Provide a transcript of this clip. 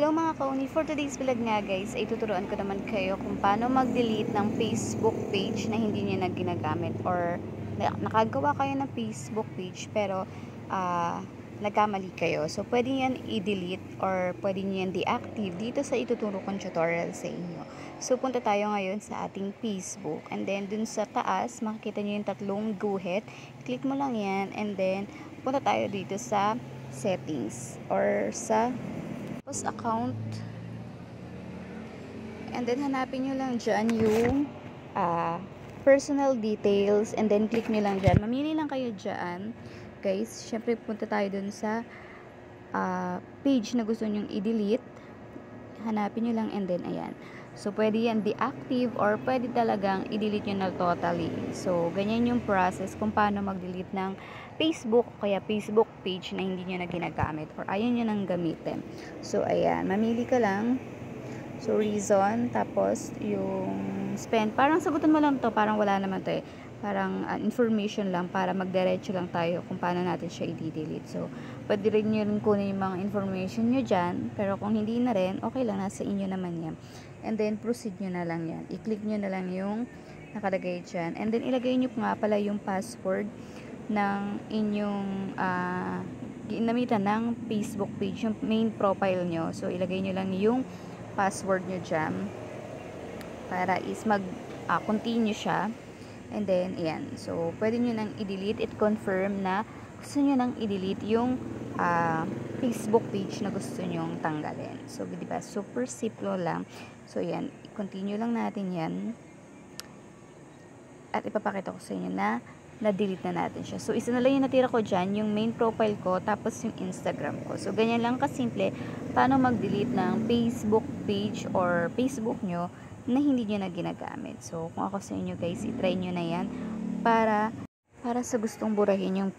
Hello mga kauni, for today's vlog nga guys ay tuturuan ko naman kayo kung paano mag-delete ng Facebook page na hindi niyo na ginagamit, or nakagawa kayo ng Facebook page pero nagkamali kayo. So pwede yan i-delete or pwede niyo yan deactive dito sa ituturo kong tutorial sa inyo. So punta tayo ngayon sa ating Facebook, and then dun sa taas makikita niyo yung tatlong guhit, click mo lang yan, and then punta tayo dito sa settings or sa post account, and then hanapin nyo lang dyan yung personal details, and then click nyo lang dyan, mamili lang kayo dyan guys. Syempre punta tayo dun sa page na gusto nyong i-delete, hanapin nyo lang, and then ayan. So pwede yan deactive or pwede talagang i-delete nyo na totally. So ganyan yung process kung paano mag-delete ng Facebook o kaya Facebook page na hindi nyo na ginagamit or ayaw nyo nang gamitin. So ayan, mamili ka lang. So reason, tapos yung spend, parang sagutan mo lang to, parang wala naman to eh. Parang information lang para magdiretso lang tayo kung paano natin siya i-delete. So pwede rin nyo rin kunin yung mga information nyo dyan, pero kung hindi na rin, okay lang, nasa inyo naman yan. And then proceed nyo na lang yan, i-click nyo na lang yung nakalagay dyan, and then ilagay nyo nga pala yung password ng inyong ginamitan ng Facebook page, yung main profile nyo. So ilagay nyo lang yung password nyo dyan para is mag-continue siya. And then ayan, so pwede nyo nang i-delete, it confirm na gusto nyo nang i-delete yung Facebook page na gusto nyong tanggalin. So diba, super simple lang. So yan, continue lang natin yan at ipapakita ko sa inyo na na-delete na natin siya. So isa na lang yung natira ko dyan, yung main profile ko, tapos yung Instagram ko. So ganyan lang kasimple paano mag-delete ng Facebook page or Facebook nyo na hindi nyo na ginagamit. So kung ako sa inyo guys, i-try nyo na yan para sa gustong burahin yung